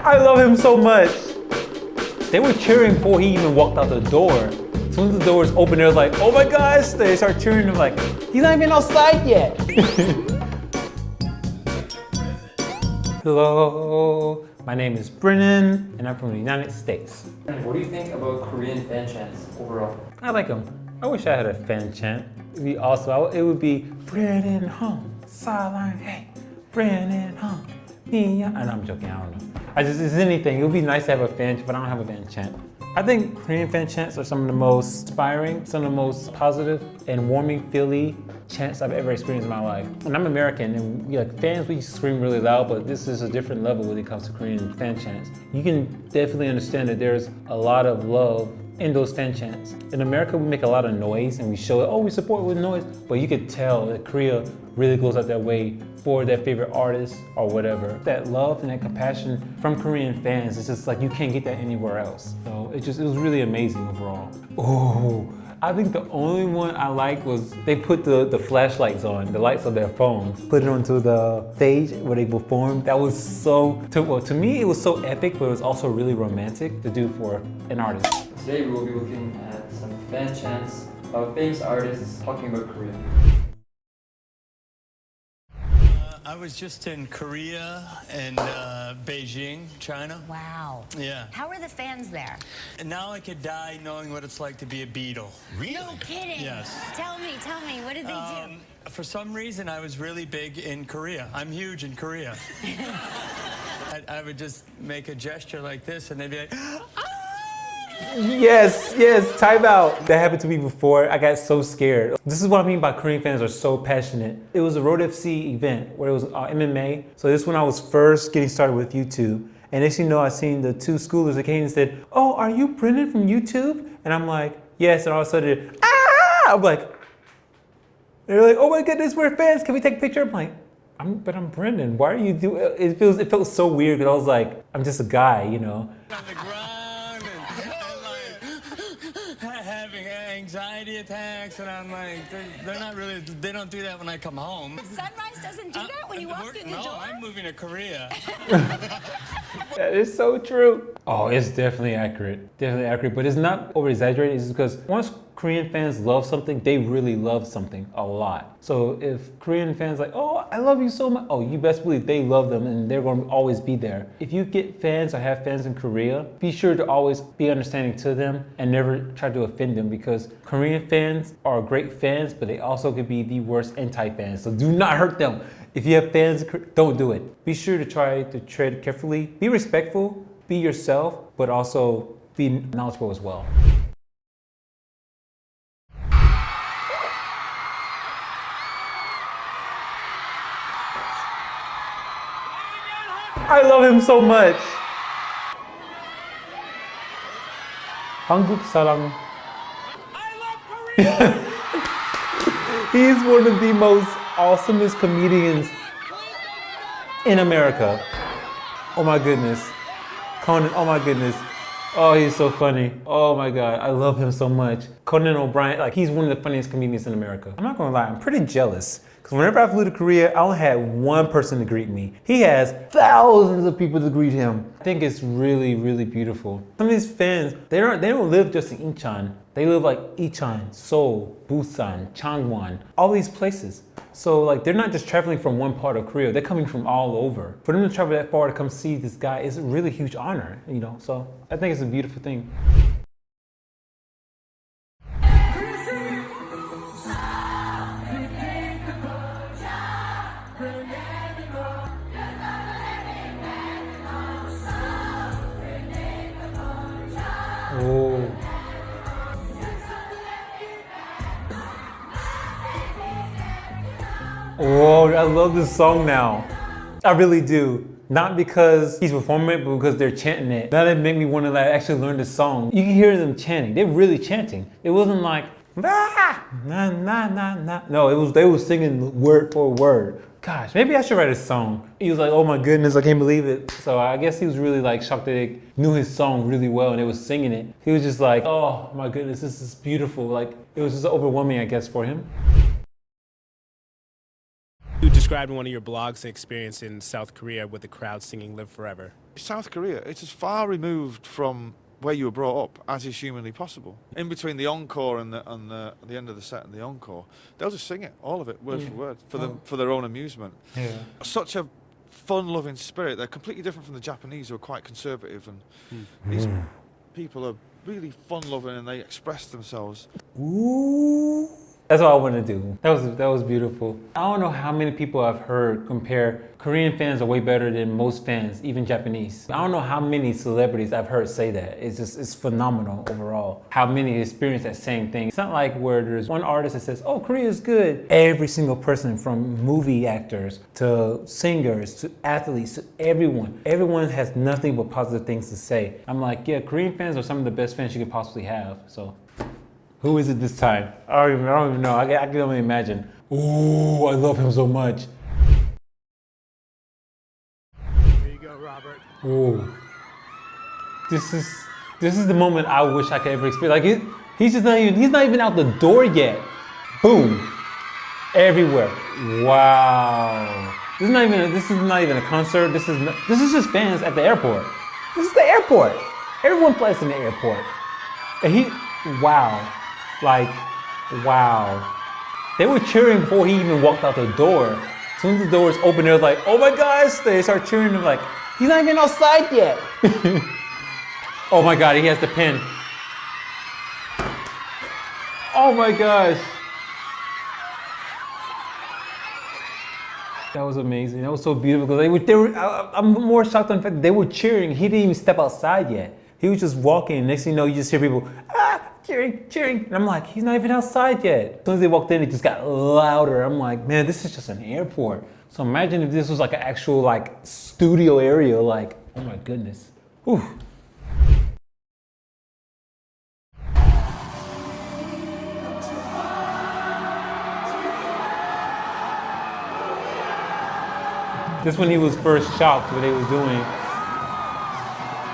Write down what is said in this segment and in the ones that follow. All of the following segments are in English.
I love him so much. They were cheering before he even walked out the door. As soon as the doors open, they're like, oh my gosh, they start cheering him like, he's not even outside yet. Hello, my name is Brennan, and I'm from the United States. What do you think about Korean fan chants overall? I like them. I wish I had a fan chant. It'd be awesome. It would be Brennan Hung, Salang Hey, Brennan Hung, Nia. And I'm joking, I don't know. It's anything. It would be nice to have a fan chant, but I don't have a fan chant. I think Korean fan chants are some of the most inspiring, some of the most positive and warming, feely chants I've ever experienced in my life. And I'm American, and we like fans, we scream really loud, but this is a different level when it comes to Korean fan chants. You can definitely understand that there's a lot of love in those fan chants. In America, we make a lot of noise and we show it, oh, we support with noise, but you could tell that Korea really goes out their way for their favorite artist or whatever. That love and that compassion from Korean fans, it's just like you can't get that anywhere else. So it was really amazing overall. Oh, I think the only one I liked was they put the flashlights on, the lights on their phones, put it onto the stage where they performed. That was to me, it was so epic, but it was also really romantic to do for an artist. Today we will be looking at some fan chants of famous artists talking about Korea. I was just in Korea and Beijing, China. Wow. Yeah. How are the fans there? And now I could die knowing what it's like to be a Beatle. No kidding. Yes. Tell me, what did they do? For some reason, I was really big in Korea. I'm huge in Korea. I would just make a gesture like this, and they'd be like, Yes, time out. That happened to me before. I got so scared. This is what I mean by Korean fans are so passionate. It was a Road FC event where it was MMA. So this when I was first getting started with YouTube. And next thing you know, I seen the two schoolers that came and said, oh, are you Brennan from YouTube? And I'm like, yes. And all of a sudden, I'm like, they're like, oh my goodness, we're fans. Can we take a picture? I'm like, but I'm Brennan. Why are you doing it? It felt so weird because I was like, I'm just a guy, you know. on the ground and like having anxiety attacks, and I'm like, they're not really, they don't do that when I come home. Sunrise doesn't do that when you walk through the No, door? I'm moving to Korea. That is so true. Oh, it's definitely accurate. Definitely accurate, but it's not over exaggerated. It's because once Korean fans love something, they really love something a lot. So if Korean fans like, oh, I love you so much, oh, you best believe they love them and they're going to always be there. If you get fans or have fans in Korea, be sure to always be understanding to them and never try to offend them, because Korean fans are great fans, but they also could be the worst anti-fans. So do not hurt them. If you have fans, don't do it. Be sure to try to tread carefully. Be respectful, be yourself, but also be knowledgeable as well. I love him so much. 한국 사람. He's one of the most awesomest comedians in America. Oh my goodness. Conan, oh my goodness. Oh, he's so funny. Oh my God, I love him so much. Conan O'Brien, like he's one of the funniest comedians in America. I'm not gonna lie, I'm pretty jealous. Because whenever I flew to Korea, I only had one person to greet me. He has thousands of people to greet him. I think it's really, really beautiful. Some of these fans, they don't live just in Incheon. They live like Icheon, Seoul, Busan, Changwon, all these places. So like they're not just traveling from one part of Korea, they're coming from all over. For them to travel that far to come see this guy is a really huge honor, you know? So I think it's a beautiful thing. Oh. Oh, I love this song now. I really do. Not because he's performing it, but because they're chanting it. Now that make me want to like actually learn this song. You can hear them chanting. They're really chanting. It wasn't like, ah, nah, nah, nah, nah. No, they were singing word for word. Gosh, maybe I should write a song. He was like, oh my goodness, I can't believe it. So I guess he was really like shocked that they knew his song really well and they was singing it. He was just like, oh my goodness, this is beautiful. Like, it was just overwhelming, I guess, for him. describing one of your blogs and experience in South Korea with the crowd singing Live Forever. South Korea, it's as far removed from where you were brought up as is humanly possible. In between the encore and the end of the set and the encore, they'll just sing it, all of it, word for word, for their own amusement. Yeah. Such a fun-loving spirit. They're completely different from the Japanese, who are quite conservative, and these people are really fun-loving and they express themselves. Ooh. That's what I want to do. That was beautiful. I don't know how many people I've heard compare Korean fans are way better than most fans, even Japanese. I don't know how many celebrities I've heard say that. It's phenomenal overall. How many experience that same thing. It's not like where there's one artist that says, oh, Korea is good. Every single person, from movie actors to singers to athletes to everyone has nothing but positive things to say. I'm like, yeah, Korean fans are some of the best fans you could possibly have. So. Who is it this time? I don't even know. I can only imagine. Ooh, I love him so much. There you go, Robert. Ooh. This is the moment I wish I could ever experience. Like he's not even out the door yet. Boom. Everywhere. Wow. This is not even a concert. This is just fans at the airport. This is the airport. Everyone plays in the airport. And wow. Like, wow. They were cheering before he even walked out the door. As soon as the doors opened, they were like, oh my gosh, they start cheering him like, he's not even outside yet. Oh my God, he has the pen. Oh my gosh. That was amazing. That was so beautiful. I'm more shocked on the fact that they were cheering. He didn't even step outside yet. He was just walking. Next thing you know, you just hear people, cheering. And I'm like, he's not even outside yet. As soon as they walked in, it just got louder. I'm like, man, this is just an airport. So imagine if this was like an actual like studio area, like, oh my goodness. Whew. This when he was first shocked what they was doing.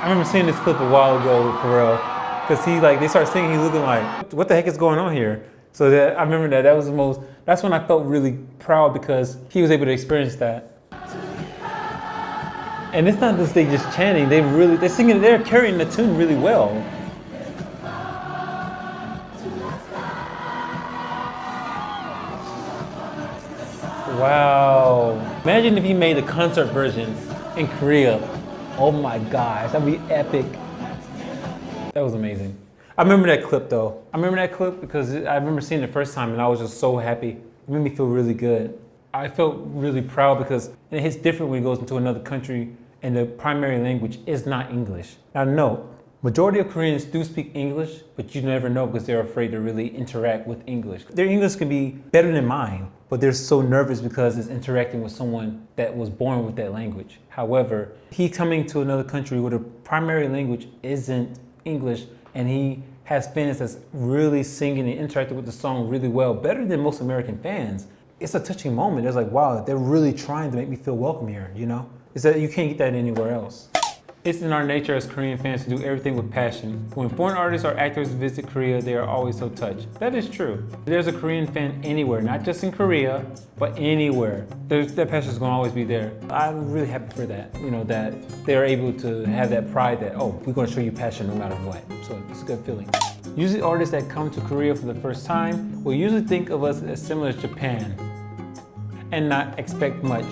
I remember seeing this clip a while ago for real. Cause they start singing, he's looking like, what the heck is going on here? So I remember that's when I felt really proud because he was able to experience that. And it's not just they just chanting, they're singing, they're carrying the tune really well. Wow. Imagine if he made a concert version in Korea. Oh my gosh, that'd be epic. That was amazing. I remember that clip though. I remember that clip because I remember seeing it the first time and I was just so happy. It made me feel really good. I felt really proud because it hits different when he goes into another country and the primary language is not English. Now note, majority of Koreans do speak English, but you never know because they're afraid to really interact with English. Their English can be better than mine, but they're so nervous because it's interacting with someone that was born with that language. However, he coming to another country where the primary language isn't English, and he has fans that's really singing and interacting with the song really well, better than most American fans. It's a touching moment. It's like, wow, they're really trying to make me feel welcome here, you know? It's that you can't get that anywhere else. It's in our nature as Korean fans to do everything with passion. When foreign artists or actors visit Korea, they are always so touched. That is true. There's a Korean fan anywhere, not just in Korea, but anywhere. That passion is gonna always be there. I'm really happy for that, you know, that they're able to have that pride that, oh, we're gonna show you passion no matter what. So it's a good feeling. Usually artists that come to Korea for the first time will usually think of us as similar to Japan and not expect much.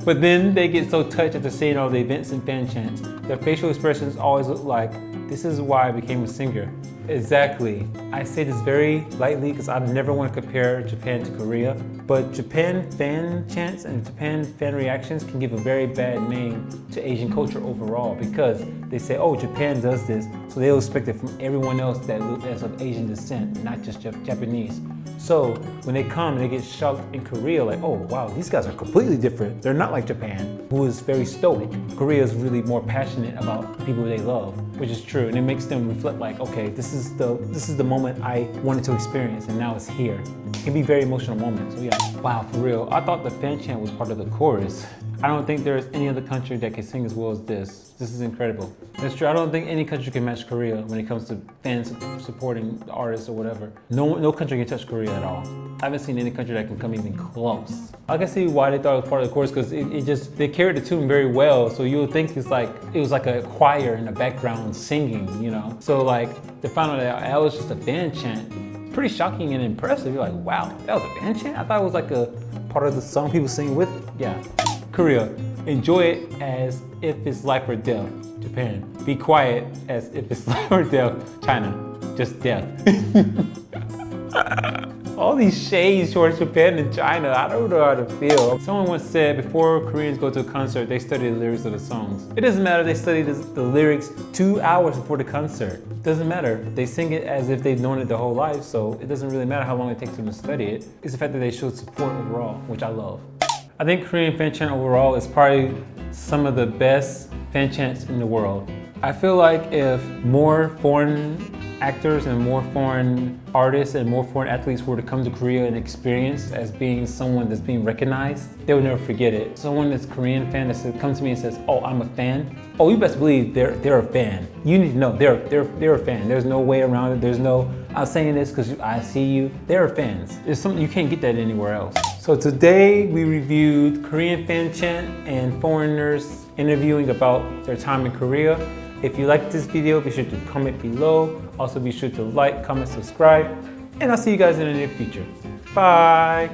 But then they get so touched after seeing all the events and fan chants. Their facial expressions always look like, this is why I became a singer. Exactly. I say this very lightly because I never want to compare Japan to Korea, but Japan fan chants and Japan fan reactions can give a very bad name to Asian culture overall because they say, oh, Japan does this, so they'll expect it from everyone else that's of Asian descent, not just Japanese. So when they come and they get shocked in Korea, like, oh wow, these guys are completely different. They're not like Japan, who is very stoic. Korea is really more passionate about people they love, which is true, and it makes them reflect like, okay, this is the moment I wanted to experience, and now it's here. It can be very emotional moments. So yeah, wow, for real. I thought the fan chant was part of the chorus. I don't think there's any other country that can sing as well as this. This is incredible. That's true. I don't think any country can match Korea when it comes to fans supporting the artists or whatever. No country can touch Korea at all. I haven't seen any country that can come even close. I can see why they thought it was part of the chorus, because they carried the tune very well. So you would think it was like a choir in the background singing, you know? So like to find out that was just a band chant, pretty shocking and impressive. You're like, wow, that was a band chant? I thought it was like a part of the song people sing with. Yeah. Korea, enjoy it as if it's life or death. Japan, be quiet as if it's life or death. China, just death. All these shades towards Japan and China, I don't know how to feel. Someone once said before Koreans go to a concert, they study the lyrics of the songs. It doesn't matter if they study the lyrics 2 hours before the concert. It doesn't matter. They sing it as if they've known it their whole life, so it doesn't really matter how long it takes them to study it. It's the fact that they show support overall, which I love. I think Korean fan chant overall is probably some of the best fan chants in the world. I feel like if more foreign actors and more foreign artists and more foreign athletes were to come to Korea and experience as being someone that's being recognized, they would never forget it. Someone that's a Korean fan that comes to me and says, oh, I'm a fan. Oh, you best believe they're a fan. You need to know they're a fan. There's no way around it. There's no, I'm saying this because I see you. They're fans. There's something, you can't get that anywhere else. So today we reviewed Korean fan chant and foreigners interviewing about their time in Korea. If you liked this video, be sure to comment below. Also be sure to like, comment, subscribe, and I'll see you guys in the near future. Bye.